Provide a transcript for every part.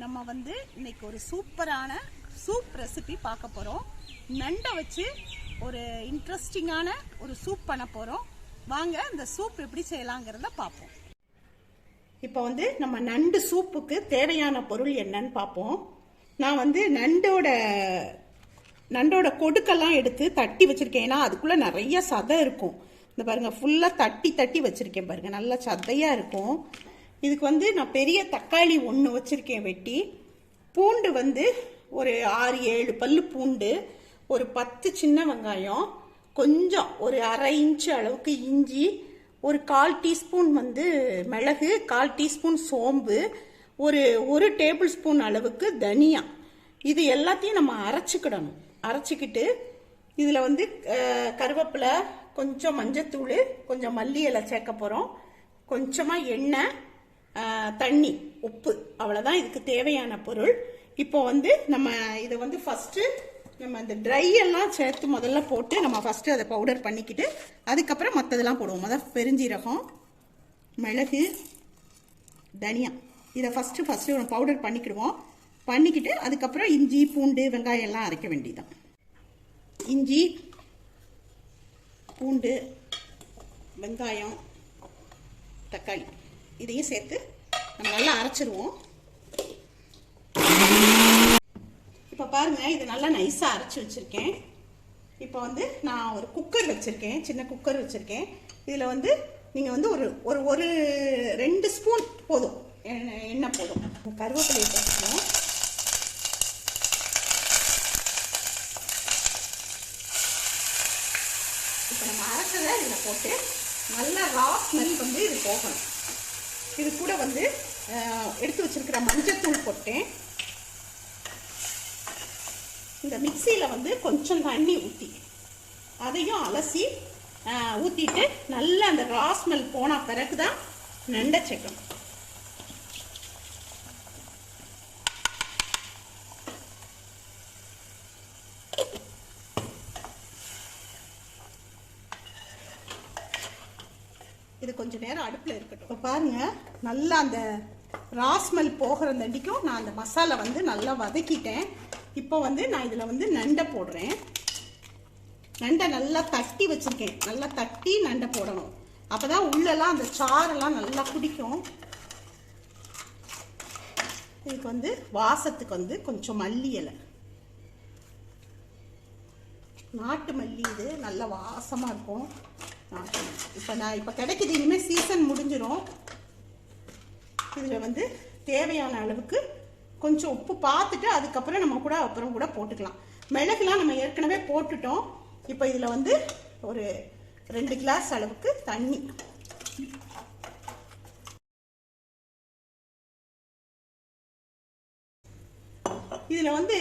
நம்ம வந்து இன்னைக்கு ஒரு சூப்பரான சூப் ரெசிபி பார்க்க போகிறோம். நண்டை வச்சு ஒரு இன்ட்ரெஸ்டிங்கான ஒரு சூப் பண்ண போகிறோம். வாங்க இந்த சூப் எப்படி செய்யலாங்கிறத பார்ப்போம். இப்போ வந்து நம்ம நண்டு சூப்புக்கு தேவையான பொருள் என்னன்னு பார்ப்போம். நான் வந்து நண்டோட கொடுக்கெல்லாம் எடுத்து தட்டி வச்சிருக்கேன். ஏன்னா அதுக்குள்ளே நிறைய சதை இருக்கும். இந்த பாருங்க, ஃபுல்லாக தட்டி தட்டி வச்சிருக்கேன் பாருங்க, நல்லா சதையாக இருக்கும். இதுக்கு வந்து நான் பெரிய தக்காளி 1 வச்சிருக்கேன் வெட்டி. பூண்டு வந்து ஒரு 6-7 பல்லு பூண்டு, ஒரு 10 சின்ன வெங்காயம், கொஞ்சம் ஒரு அரை இன்ச்சு அளவுக்கு இஞ்சி, ஒரு 1/4 டீஸ்பூன் வந்து மிளகு, 1/4 டீஸ்பூன் சோம்பு, ஒரு டேபிள் ஸ்பூன் அளவுக்கு தனியா. இது எல்லாத்தையும் நம்ம அரைச்சிக்கிடணும். அரைச்சிக்கிட்டு இதில் வந்து கருவேப்பிலை, கொஞ்சம் மஞ்சத்தூள், கொஞ்சம் மல்லி இலை சேர்க்க போகிறோம். கொஞ்சமாக எண்ணெய், தண்ணி, உப்பு, அவ்வளோதான் இதுக்கு தேவையான பொருள். இப்போ வந்து நம்ம இதை வந்து ஃபஸ்ட்டு நம்ம இந்த ட்ரை எல்லாம் சேர்த்து முதல்ல போட்டு நம்ம ஃபஸ்ட்டு அதை பவுடர் பண்ணிக்கிட்டு அதுக்கப்புறம் மற்றதெல்லாம் போடுவோம். முதல் பெருஞ்சீரகம், மிளகு, தனியா, இதை ஃபஸ்ட்டு பவுடர் பண்ணிக்கிடுவோம். பண்ணிக்கிட்டு அதுக்கப்புறம் இஞ்சி, பூண்டு, வெங்காயம் எல்லாம் அரைக்க வேண்டியதான். இஞ்சி, பூண்டு, வெங்காயம், தக்காளி இதையும் சேர்த்து நம்ம நல்லா அரைச்சிருவோம். இப்போ பாருங்க, இது நல்லா நைஸாக அரைச்சி வச்சுருக்கேன். இப்போ வந்து நான் ஒரு குக்கர் வச்சுருக்கேன், சின்ன குக்கர் வச்சுருக்கேன். இதில் வந்து நீங்கள் வந்து ஒரு 2 ஸ்பூன் போதும், எண்ணெய் போதும். கருவேப்பிலையை போட்டுக்கணும். இப்போ நம்ம அரைச்சதை இதில் போட்டு நல்லா ரா ஸ்மெல் வந்து இது போகணும். இது கூட வந்து எடுத்து வச்சிருக்கிற மஞ்சத்தூள் போட்டேன். இந்த மிக்சியில் வந்து கொஞ்சம் தண்ணி ஊற்றி அதையும் அலசி ஊற்றிட்டு நல்லா அந்த ரா ஸ்மெல் போன பிறகு தான் நண்டை சேர்க்கணும். இது கொஞ்சம் நேரம் அடுப்பில் இருக்கட்டும். இப்போ பாருங்கள், நல்லா அந்த ராஸ்மெல் போகிற தண்டிக்கும் நான் அந்த மசாலா வந்து நல்லா வதக்கிட்டேன். இப்போ வந்து நான் இதில் வந்து நண்டை போடுறேன். நண்டை நல்லா தட்டி வச்சுருக்கேன். நல்லா தட்டி நண்டை போடணும். அப்போ தான் உள்ளெல்லாம் அந்த சாரெல்லாம் நல்லா குடிக்கும். இதுக்கு வந்து வாசத்துக்கு வந்து கொஞ்சம் மல்லி இலை, நாட்டு மல்லி, இது நல்ல வாசமாக இருக்கும். இப்போ கிடைக்குது, இனிமேல் சீசன் முடிஞ்சிடும். இதில் வந்து தேவையான அளவுக்கு கொஞ்சம் உப்பு பார்த்துட்டு அதுக்கப்புறம் நம்ம அப்புறம் கூட போட்டுக்கலாம். மிளகுலாம் நம்ம ஏற்கனவே போட்டுட்டோம். இப்போ இதில் வந்து ஒரு 2 கிளாஸ் அளவுக்கு தண்ணி. இதில் வந்து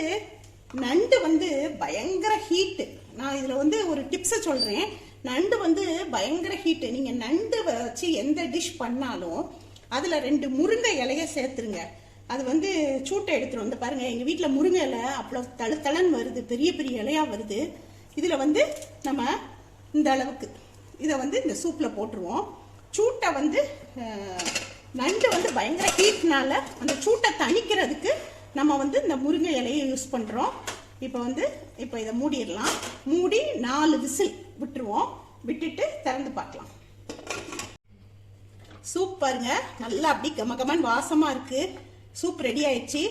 நண்டு வந்து பயங்கர ஹீட்டு. நான் இதில் வந்து ஒரு டிப்ஸை சொல்கிறேன். நண்டு வந்து பயங்கர ஹீட்டு. நீங்கள் நண்டு வச்சு எந்த டிஷ் பண்ணாலும் அதில் 2 முருங்கை இலையை சேர்த்துருங்க. அது வந்து சூட்டை எடுத்துரும். இந்த பாருங்கள், எங்கள் வீட்டில் முருங்கை இலை அவ்வளோ தழுத்தளன்னு வருது, பெரிய பெரிய இலையாக வருது. இதில் வந்து நம்ம இந்த அளவுக்கு இதை வந்து இந்த சூப்பில் போட்டுருவோம். சூட்டை வந்து நண்டு வந்து பயங்கர ஹீட்னால அந்த சூட்டை தணிக்கிறதுக்கு நம்ம வந்து இந்த முருங்கை இலையை யூஸ் பண்ணுறோம். இப்போ இதை மூடிடலாம். மூடி 4 விசில் விட்டுருவோம். விட்டுட்டு திறந்து பார்க்கலாம். சூப் பாருங்க, நல்லா அப்படி கமகமன் வாசமாக இருக்குது. சூப் ரெடி ஆயிடுச்சு.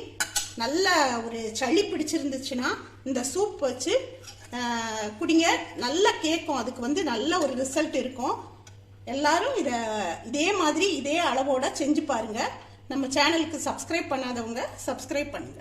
நல்ல ஒரு சளி பிடிச்சிருந்துச்சுன்னா இந்த சூப் வச்சு குடிங்க, நல்லா கேட்கும். அதுக்கு வந்து நல்ல ஒரு ரிசல்ட் இருக்கும். எல்லாரும் இதே மாதிரி இதே அளவோட செஞ்சு பாருங்க. நம்ம சேனலுக்கு சப்ஸ்கிரைப் பண்ணாதவங்க சப்ஸ்கிரைப் பண்ணுங்க.